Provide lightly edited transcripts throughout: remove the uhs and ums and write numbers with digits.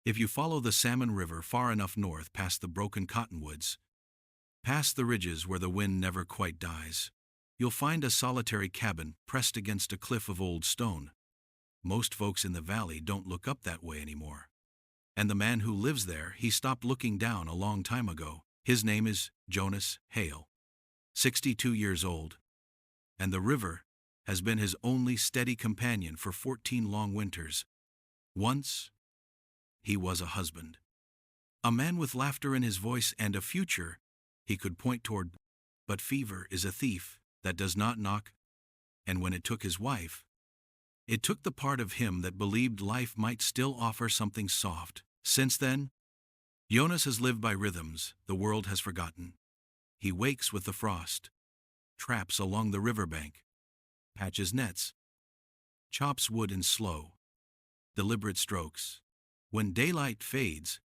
If you follow the Salmon River far enough north past the broken cottonwoods, past the ridges where the wind never quite dies, you'll find a solitary cabin pressed against a cliff of old stone. Most folks in the valley don't look up that way anymore. And the man who lives there, he stopped looking down a long time ago. His name is Jonas Hale, 62 years old. And the river has been his only steady companion for 14 long winters. Once, he was a husband. A man with laughter in his voice and a future he could point toward. But fever is a thief that does not knock. And when it took his wife, it took the part of him that believed life might still offer something soft. Since then, Jonas has lived by rhythms the world has forgotten. He wakes with the frost, traps along the riverbank, patches nets, chops wood in slow, deliberate strokes. When daylight fades,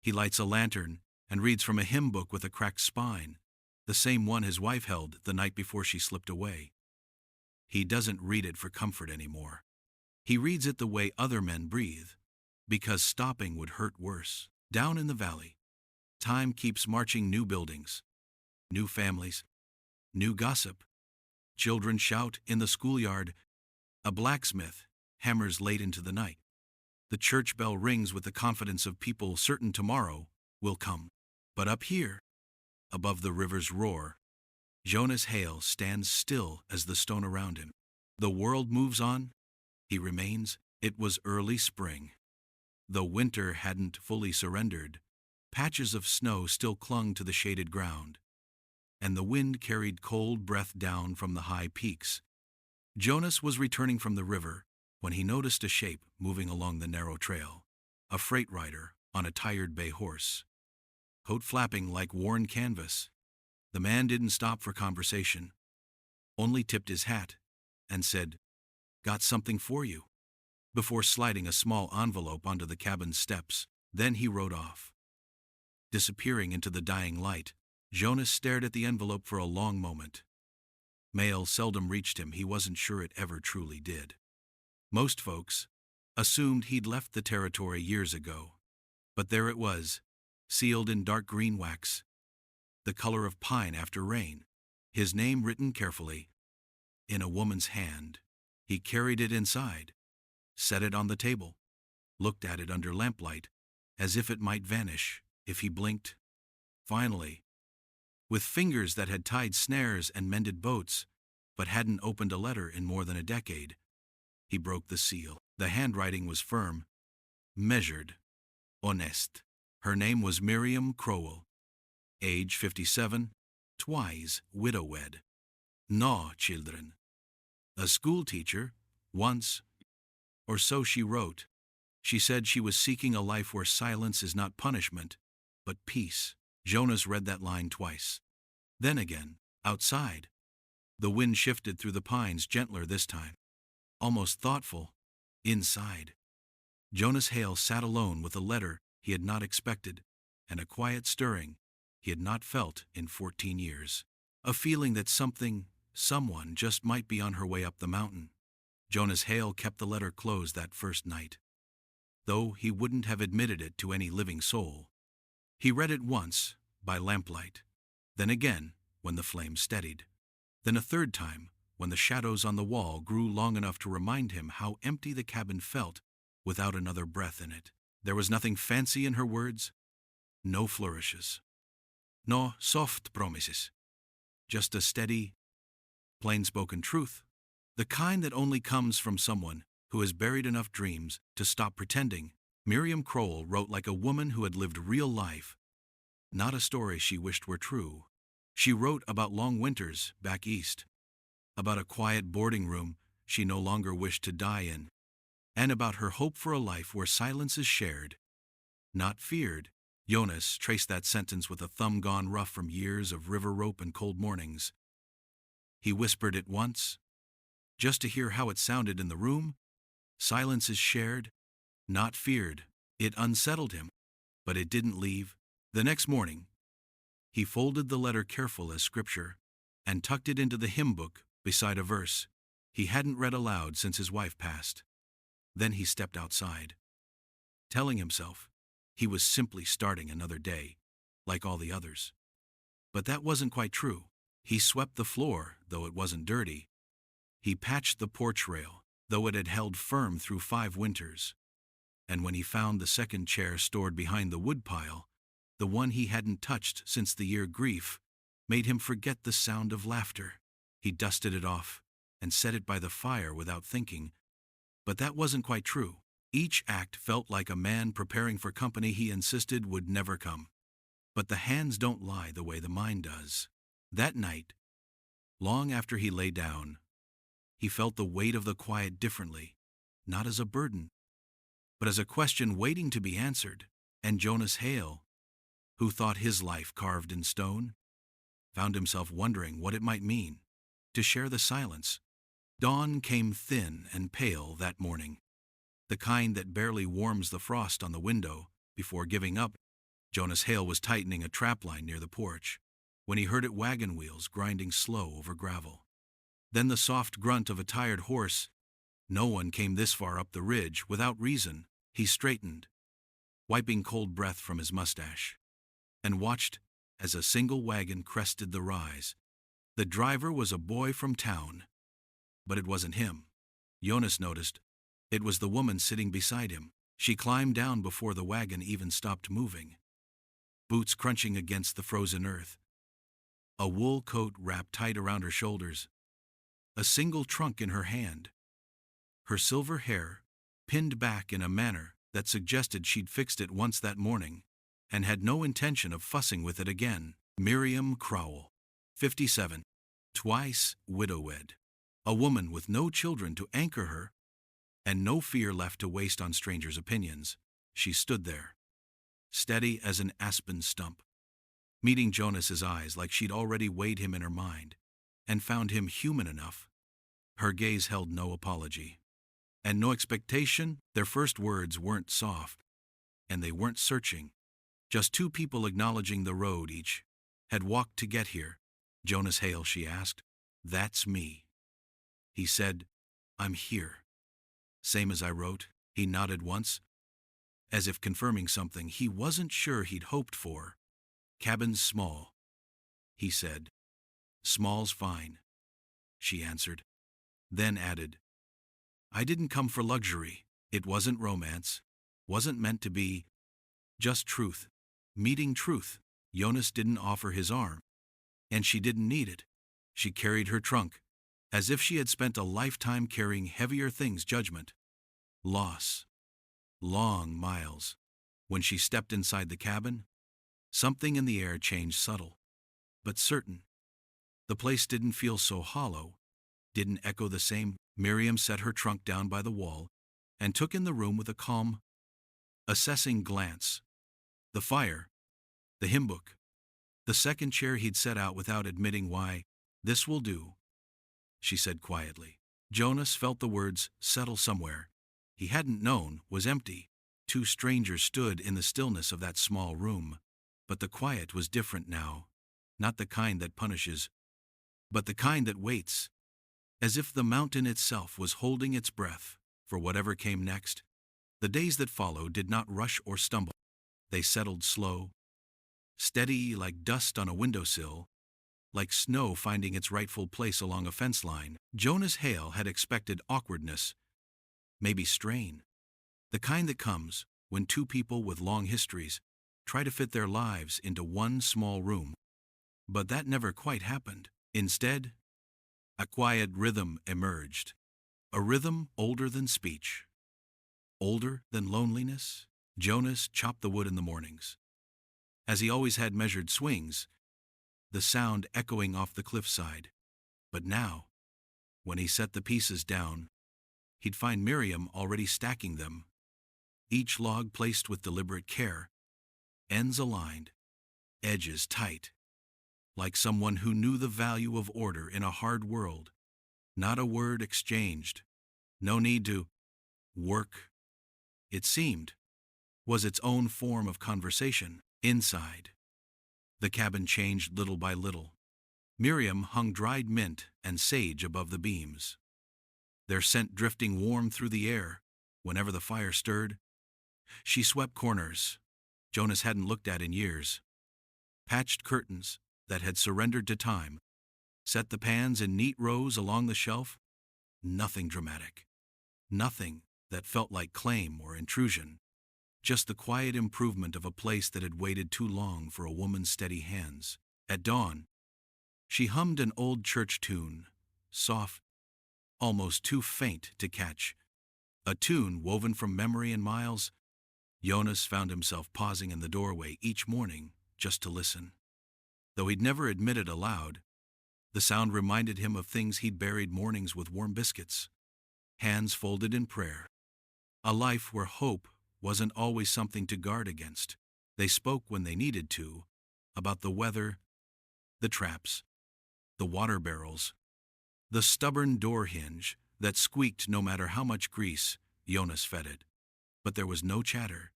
he lights a lantern and reads from a hymn book with a cracked spine, the same one his wife held the night before she slipped away. He doesn't read it for comfort anymore. He reads it the way other men breathe, because stopping would hurt worse. Down in the valley, time keeps marching new buildings, new families, new gossip. Children shout in the schoolyard. A blacksmith hammers late into the night. The church bell rings with the confidence of people certain tomorrow will come. But up here, above the river's roar, Jonas Hale stands still as the stone around him. The world moves on. He remains. It was early spring. The winter hadn't fully surrendered. Patches of snow still clung to the shaded ground, and the wind carried cold breath down from the high peaks. Jonas was returning from the river when he noticed a shape moving along the narrow trail, a freight rider on a tired bay horse, coat flapping like worn canvas. The man didn't stop for conversation, only tipped his hat and said, "Got something for you," before sliding a small envelope onto the cabin's steps. Then he rode off. Disappearing into the dying light, Jonas stared at the envelope for a long moment. Mail seldom reached him. He wasn't sure it ever truly did. Most folks assumed he'd left the territory years ago. But there it was, sealed in dark green wax, the color of pine after rain, his name written carefully, in a woman's hand. He carried it inside, set it on the table, looked at it under lamplight, as if it might vanish if he blinked. Finally, with fingers that had tied snares and mended boats, but hadn't opened a letter in more than a decade, he broke the seal. The handwriting was firm, measured, honest. Her name was Miriam Crowell, age 57, twice widow-wed, no children. A school teacher, once, or so she wrote. She said she was seeking a life where silence is not punishment, but peace. Jonas read that line twice. Then again, outside. The wind shifted through the pines, gentler this time, almost thoughtful. Inside, Jonas Hale sat alone with a letter he had not expected, and a quiet stirring he had not felt in 14 years. A feeling that someone just might be on her way up the mountain. Jonas Hale kept the letter closed that first night, though he wouldn't have admitted it to any living soul. He read it once, by lamplight, then again, when the flame steadied, then a third time, when the shadows on the wall grew long enough to remind him how empty the cabin felt without another breath in it. There was nothing fancy in her words, no flourishes, no soft promises, just a steady, plain-spoken truth, the kind that only comes from someone who has buried enough dreams to stop pretending. Miriam Crowell wrote like a woman who had lived real life, not a story she wished were true. She wrote about long winters back east, about a quiet boarding room she no longer wished to die in, and about her hope for a life where silence is shared, not feared. Jonas traced that sentence with a thumb gone rough from years of river rope and cold mornings. He whispered it once, just to hear how it sounded in the room. Silence is shared, not feared. It unsettled him, but it didn't leave. The next morning, he folded the letter careful as scripture and tucked it into the hymn book beside a verse he hadn't read aloud since his wife passed. Then he stepped outside. telling himself he was simply starting another day, like all the others. But that wasn't quite true. He swept the floor, though it wasn't dirty. He patched the porch rail, though it had held firm through 5 winters. And when he found the second chair stored behind the woodpile, the one he hadn't touched since the year grief, made him forget the sound of laughter. He dusted it off and set it by the fire without thinking. But that wasn't quite true. Each act felt like a man preparing for company he insisted would never come. But the hands don't lie the way the mind does. That night, long after he lay down, he felt the weight of the quiet differently, not as a burden, but as a question waiting to be answered. And Jonas Hale, who thought his life carved in stone, found himself wondering what it might mean to share the silence. Dawn came thin and pale that morning, the kind that barely warms the frost on the window before giving up. Jonas Hale was tightening a trapline near the porch when he heard wagon wheels grinding slow over gravel. Then the soft grunt of a tired horse. No one came this far up the ridge without reason. He straightened, wiping cold breath from his mustache, and watched as a single wagon crested the rise. The driver was a boy from town, but it wasn't him. Jonas noticed it was the woman sitting beside him. She climbed down before the wagon even stopped moving, boots crunching against the frozen earth, a wool coat wrapped tight around her shoulders, a single trunk in her hand, her silver hair pinned back in a manner that suggested she'd fixed it once that morning and had no intention of fussing with it again. Miriam Crowell, 57, twice widowed, a woman with no children to anchor her and no fear left to waste on strangers' opinions. She stood there, steady as an aspen stump, meeting Jonas's eyes like she'd already weighed him in her mind and found him human enough. Her gaze held no apology and no expectation. Their first words weren't soft, and they weren't searching. Just 2 people acknowledging the road each had walked to get here. Jonas Hale, she asked. That's me. He said, I'm here. Same as I wrote. He nodded once, as if confirming something he wasn't sure he'd hoped for. Cabin's small, he said. Small's fine, she answered, then added, I didn't come for luxury. It wasn't romance, wasn't meant to be. Just truth. Meeting truth. Jonas didn't offer his arm, and she didn't need it. She carried her trunk, as if she had spent a lifetime carrying heavier things. Judgment, loss, long miles. When she stepped inside the cabin, something in the air changed, subtle but certain. The place didn't feel so hollow, didn't echo the same. Miriam set her trunk down by the wall and took in the room with a calm, assessing glance. The fire, the hymn book, the second chair he'd set out without admitting why. This will do, she said quietly. Jonas felt the words settle somewhere he hadn't known was empty. 2 strangers stood in the stillness of that small room, but the quiet was different now, not the kind that punishes, but the kind that waits, as if the mountain itself was holding its breath for whatever came next. The days that followed did not rush or stumble. They settled slow, steady like dust on a windowsill, like snow finding its rightful place along a fence line. Jonas Hale had expected awkwardness, maybe strain, the kind that comes when 2 people with long histories try to fit their lives into one small room. But that never quite happened. Instead, a quiet rhythm emerged, a rhythm older than speech, older than loneliness. Jonas chopped the wood in the mornings, as he always had, measured swings, the sound echoing off the cliffside. But now, when he set the pieces down, he'd find Miriam already stacking them, each log placed with deliberate care, ends aligned, edges tight, like someone who knew the value of order in a hard world. Not a word exchanged, no need to work. It seemed was its own form of conversation. Inside, the cabin changed little by little. Miriam hung dried mint and sage above the beams, their scent drifting warm through the air whenever the fire stirred. She swept corners Jonas hadn't looked at in years, patched curtains that had surrendered to time, set the pans in neat rows along the shelf. Nothing dramatic. Nothing that felt like claim or intrusion. Just the quiet improvement of a place that had waited too long for a woman's steady hands. At dawn, she hummed an old church tune, soft, almost too faint to catch. A tune woven from memory and miles. Jonas found himself pausing in the doorway each morning just to listen. Though he'd never admit it aloud, the sound reminded him of things he'd buried mornings with warm biscuits, hands folded in prayer. A life where hope wasn't always something to guard against. They spoke when they needed to, about the weather, the traps, the water barrels, the stubborn door hinge that squeaked no matter how much grease Jonas fed it. But there was no chatter,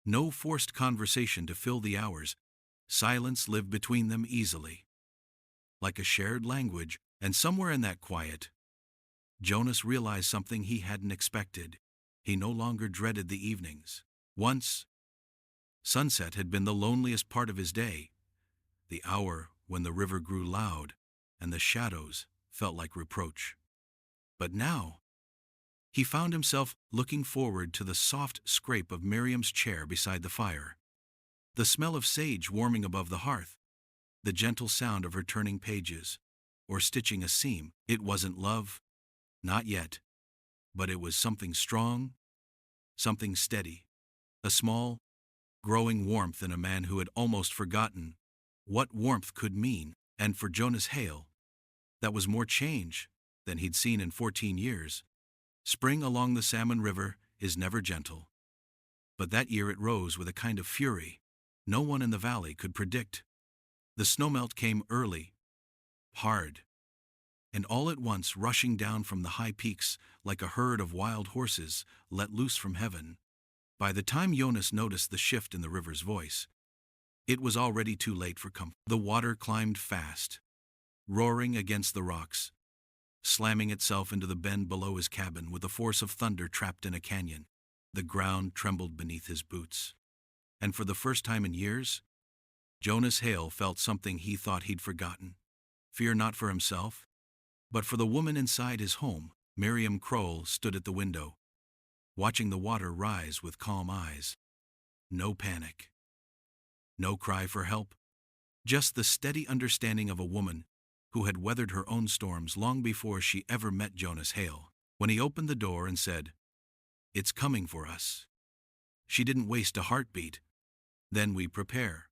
no forced conversation to fill the hours. Silence lived between them easily, like a shared language, and somewhere in that quiet, Jonas realized something he hadn't expected. He no longer dreaded the evenings. Once, sunset had been the loneliest part of his day, the hour when the river grew loud and the shadows felt like reproach. But now, he found himself looking forward to the soft scrape of Miriam's chair beside the fire, the smell of sage warming above the hearth, the gentle sound of her turning pages or stitching a seam. It wasn't love, not yet, but it was something strong, something steady, a small, growing warmth in a man who had almost forgotten what warmth could mean. And for Jonas Hale, that was more change than he'd seen in 14 years. Spring along the Salmon River is never gentle, but that year it rose with a kind of fury no one in the valley could predict. The snowmelt came early, hard, and all at once rushing down from the high peaks like a herd of wild horses let loose from heaven. By the time Jonas noticed the shift in the river's voice, it was already too late for comfort. The water climbed fast, roaring against the rocks, slamming itself into the bend below his cabin with the force of thunder trapped in a canyon. The ground trembled beneath his boots. And for the first time in years, Jonas Hale felt something he thought he'd forgotten. Fear not for himself, but for the woman inside his home. Miriam Kroll stood at the window, watching the water rise with calm eyes. No panic, no cry for help, just the steady understanding of a woman who had weathered her own storms long before she ever met Jonas Hale. When he opened the door and said, "It's coming for us," she didn't waste a heartbeat. "Then we prepare,"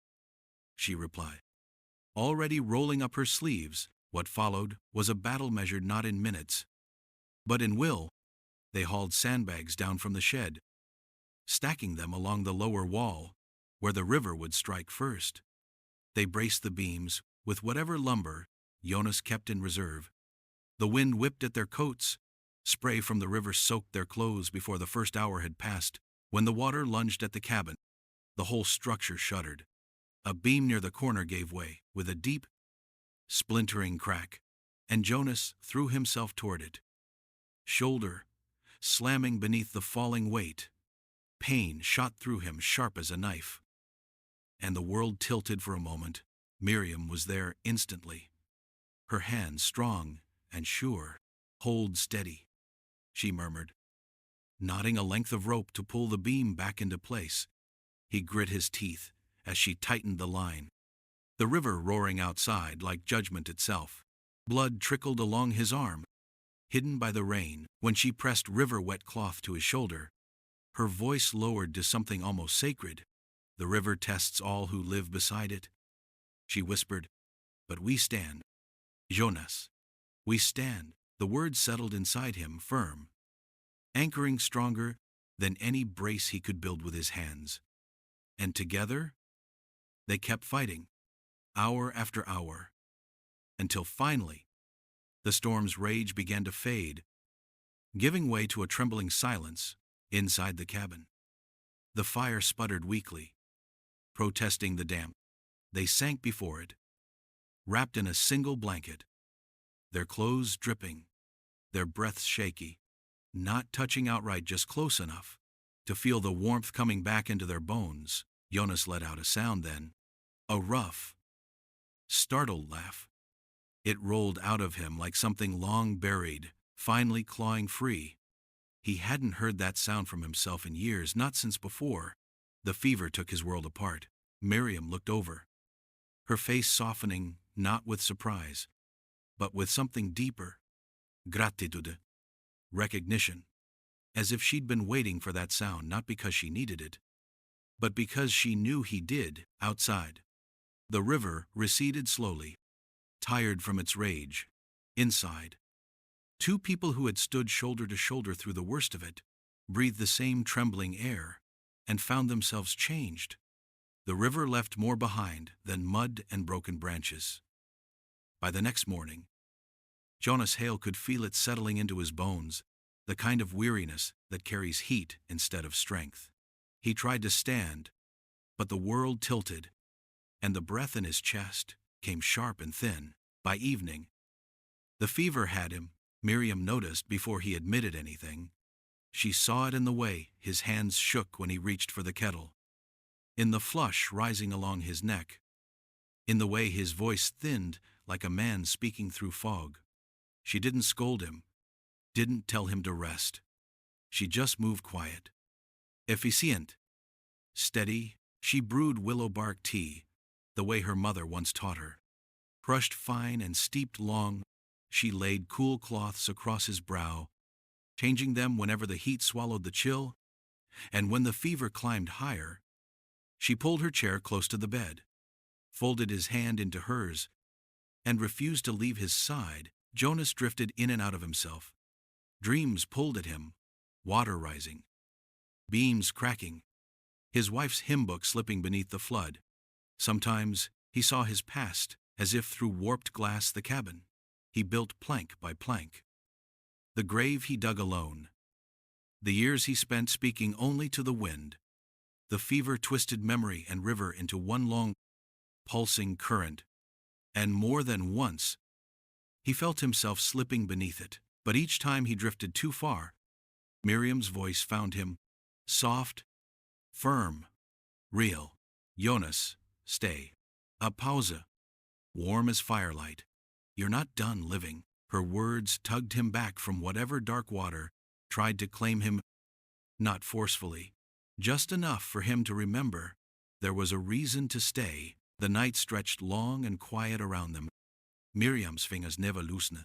she replied. Already rolling up her sleeves, what followed was a battle measured not in minutes, but in will. They hauled sandbags down from the shed, stacking them along the lower wall, where the river would strike first. They braced the beams with whatever lumber Jonas kept in reserve. The wind whipped at their coats. Spray from the river soaked their clothes before the first hour had passed. When the water lunged at the cabin, the whole structure shuddered. A beam near the corner gave way with a deep, splintering crack, and Jonas threw himself toward it, shoulder slamming beneath the falling weight. Pain shot through him sharp as a knife, and the world tilted for a moment. Miriam was there instantly, her hands strong and sure. "Hold steady," she murmured, knotting a length of rope to pull the beam back into place. He grit his teeth as she tightened the line, the river roaring outside like judgment itself. Blood trickled along his arm, hidden by the rain. When she pressed river-wet cloth to his shoulder, her voice lowered to something almost sacred. "The river tests all who live beside it," she whispered, "but we stand. Jonas, we stand." The words settled inside him firm, anchoring stronger than any brace he could build with his hands. And together, they kept fighting, hour after hour, until finally, the storm's rage began to fade, giving way to a trembling silence inside the cabin. The fire sputtered weakly, protesting the damp. They sank before it, wrapped in a single blanket, their clothes dripping, their breaths shaky, not touching outright, just close enough. to feel the warmth coming back into their bones. Jonas let out a sound then, a rough, startled laugh. It rolled out of him like something long buried, finally clawing free. He hadn't heard that sound from himself in years, not since before the fever took his world apart. Miriam looked over, her face softening not with surprise, but with something deeper. Gratitude. Recognition. As if she'd been waiting for that sound, not because she needed it, but because she knew he did. Outside, the river receded slowly, tired from its rage. Inside, two people who had stood shoulder to shoulder through the worst of it breathed the same trembling air and found themselves changed. The river left more behind than mud and broken branches. By the next morning, Jonas Hale could feel it settling into his bones, the kind of weariness that carries heat instead of strength. He tried to stand, but the world tilted, and the breath in his chest came sharp and thin. By evening, the fever had him. Miriam noticed before he admitted anything. She saw it in the way his hands shook when he reached for the kettle, in the flush rising along his neck, in the way his voice thinned like a man speaking through fog. She didn't scold him, didn't tell him to rest. She just moved quiet, efficient, steady. She brewed willow bark tea, the way her mother once taught her. Crushed fine and steeped long, she laid cool cloths across his brow, changing them whenever the heat swallowed the chill, and when the fever climbed higher, she pulled her chair close to the bed, folded his hand into hers, and refused to leave his side. Jonas drifted in and out of himself. Dreams pulled at him, water rising, beams cracking, his wife's hymn book slipping beneath the flood. Sometimes he saw his past, as if through warped glass. The cabin he built plank by plank, the grave he dug alone, the years he spent speaking only to the wind. The fever twisted memory and river into one long, pulsing current, and more than once he felt himself slipping beneath it. But each time he drifted too far, Miriam's voice found him, soft, firm, real. Jonas, stay. A pause, warm as firelight. You're not done living. Her words tugged him back from whatever dark water tried to claim him, not forcefully, just enough for him to remember there was a reason to stay. The night stretched long and quiet around them. Miriam's fingers never loosened.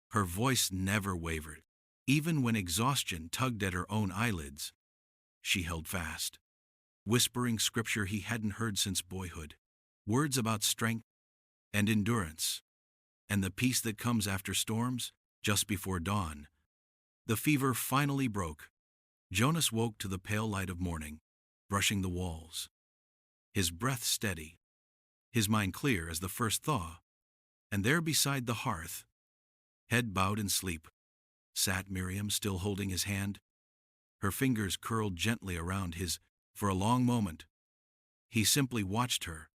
Her voice never wavered. Even when exhaustion tugged at her own eyelids, she held fast, whispering scripture he hadn't heard since boyhood, words about strength and endurance, and the peace that comes after storms. Just before dawn, the fever finally broke. Jonas woke to the pale light of morning, brushing the walls, his breath steady, his mind clear as the first thaw. And there beside the hearth, head bowed in sleep, sat Miriam, still holding his hand. Her fingers curled gently around his. For a long moment, he simply watched her.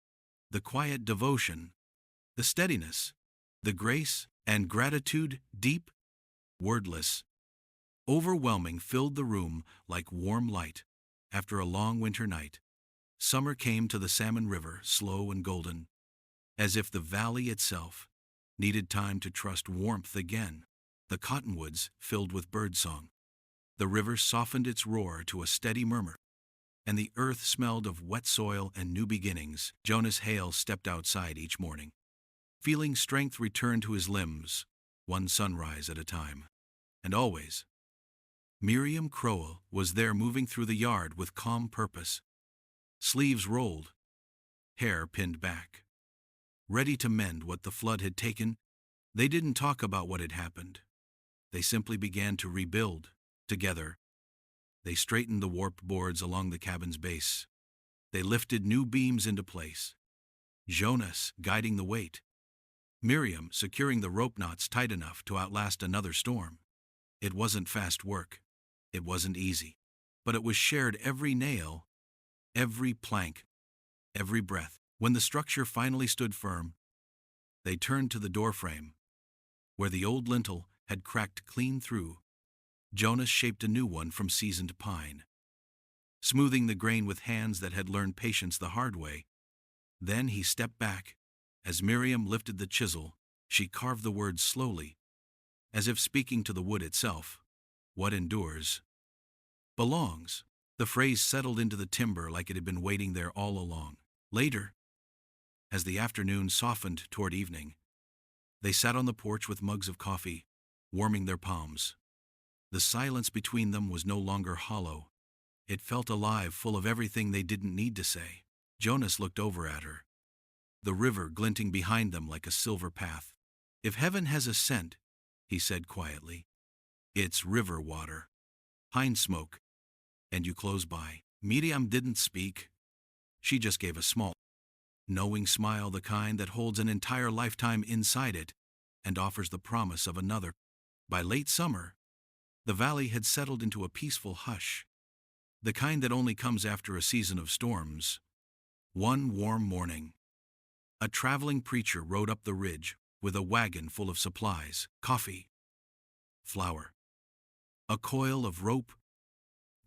The quiet devotion, the steadiness, the grace and gratitude, deep, wordless, overwhelming, filled the room like warm light after a long winter night. Summer came to the Salmon River, slow and golden, as if the valley itself needed time to trust warmth again. The cottonwoods filled with birdsong. The river softened its roar to a steady murmur, and the earth smelled of wet soil and new beginnings. Jonas Hale stepped outside each morning, feeling strength return to his limbs, one sunrise at a time. And always, Miriam Crowell was there, moving through the yard with calm purpose, sleeves rolled, hair pinned back, ready to mend what the flood had taken. They didn't talk about what had happened. They simply began to rebuild, together. They straightened the warped boards along the cabin's base. They lifted new beams into place, Jonas guiding the weight, Miriam securing the rope knots tight enough to outlast another storm. It wasn't fast work. It wasn't easy. But it was shared, every nail, every plank, every breath. When the structure finally stood firm, they turned to the doorframe, where the old lintel had cracked clean through. Jonas shaped a new one from seasoned pine, smoothing the grain with hands that had learned patience the hard way. Then he stepped back. As Miriam lifted the chisel, she carved the words slowly, as if speaking to the wood itself. What endures belongs. The phrase settled into the timber like it had been waiting there all along. Later, as the afternoon softened toward evening, they sat on the porch with mugs of coffee, warming their palms. The silence between them was no longer hollow. It felt alive, full of everything they didn't need to say. Jonas looked over at her, the river glinting behind them like a silver path. If heaven has a scent, he said quietly, it's river water, pine smoke, and you close by. Miriam didn't speak. She just gave a small, knowing smile, the kind that holds an entire lifetime inside it and offers the promise of another. By late summer, the valley had settled into a peaceful hush, the kind that only comes after a season of storms. One warm morning, a traveling preacher rode up the ridge with a wagon full of supplies, coffee, flour, a coil of rope,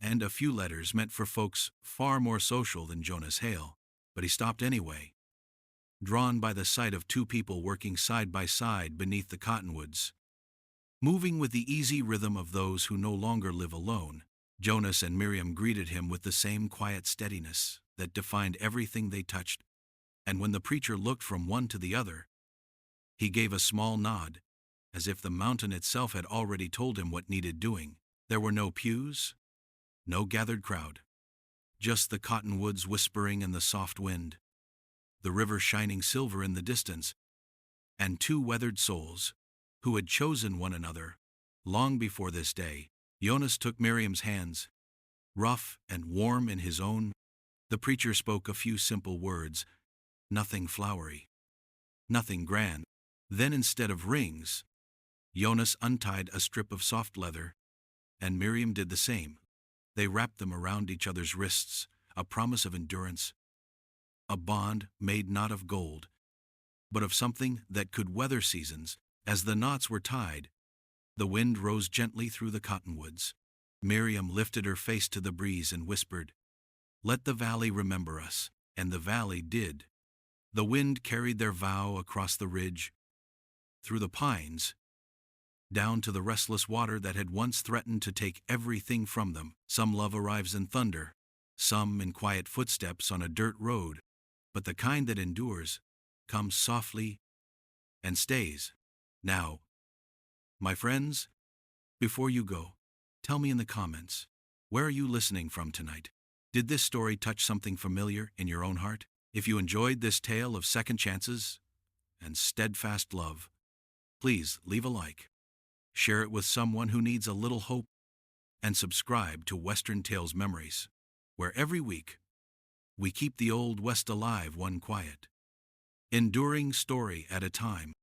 and a few letters meant for folks far more social than Jonas Hale. But he stopped anyway, drawn by the sight of two people working side by side beneath the cottonwoods, moving with the easy rhythm of those who no longer live alone. Jonas and Miriam greeted him with the same quiet steadiness that defined everything they touched, and when the preacher looked from one to the other, he gave a small nod, as if the mountain itself had already told him what needed doing. There were no pews, no gathered crowd, just the cottonwoods whispering in the soft wind, the river shining silver in the distance, and two weathered souls who had chosen one another long before this day. Jonas took Miriam's hands, rough and warm in his own. The preacher spoke a few simple words, nothing flowery, nothing grand. Then instead of rings, Jonas untied a strip of soft leather, and Miriam did the same. They wrapped them around each other's wrists, a promise of endurance, a bond made not of gold, but of something that could weather seasons. As the knots were tied, the wind rose gently through the cottonwoods. Miriam lifted her face to the breeze and whispered, "Let the valley remember us." And the valley did. The wind carried their vow across the ridge, through the pines, down to the restless water that had once threatened to take everything from them. Some love arrives in thunder, some in quiet footsteps on a dirt road, but the kind that endures comes softly and stays. Now, my friends, before you go, tell me in the comments, where are you listening from tonight? Did this story touch something familiar in your own heart? If you enjoyed this tale of second chances and steadfast love, please leave a like, share it with someone who needs a little hope, and subscribe to Western Tales Memories, where every week we keep the Old West alive, one quiet, enduring story at a time.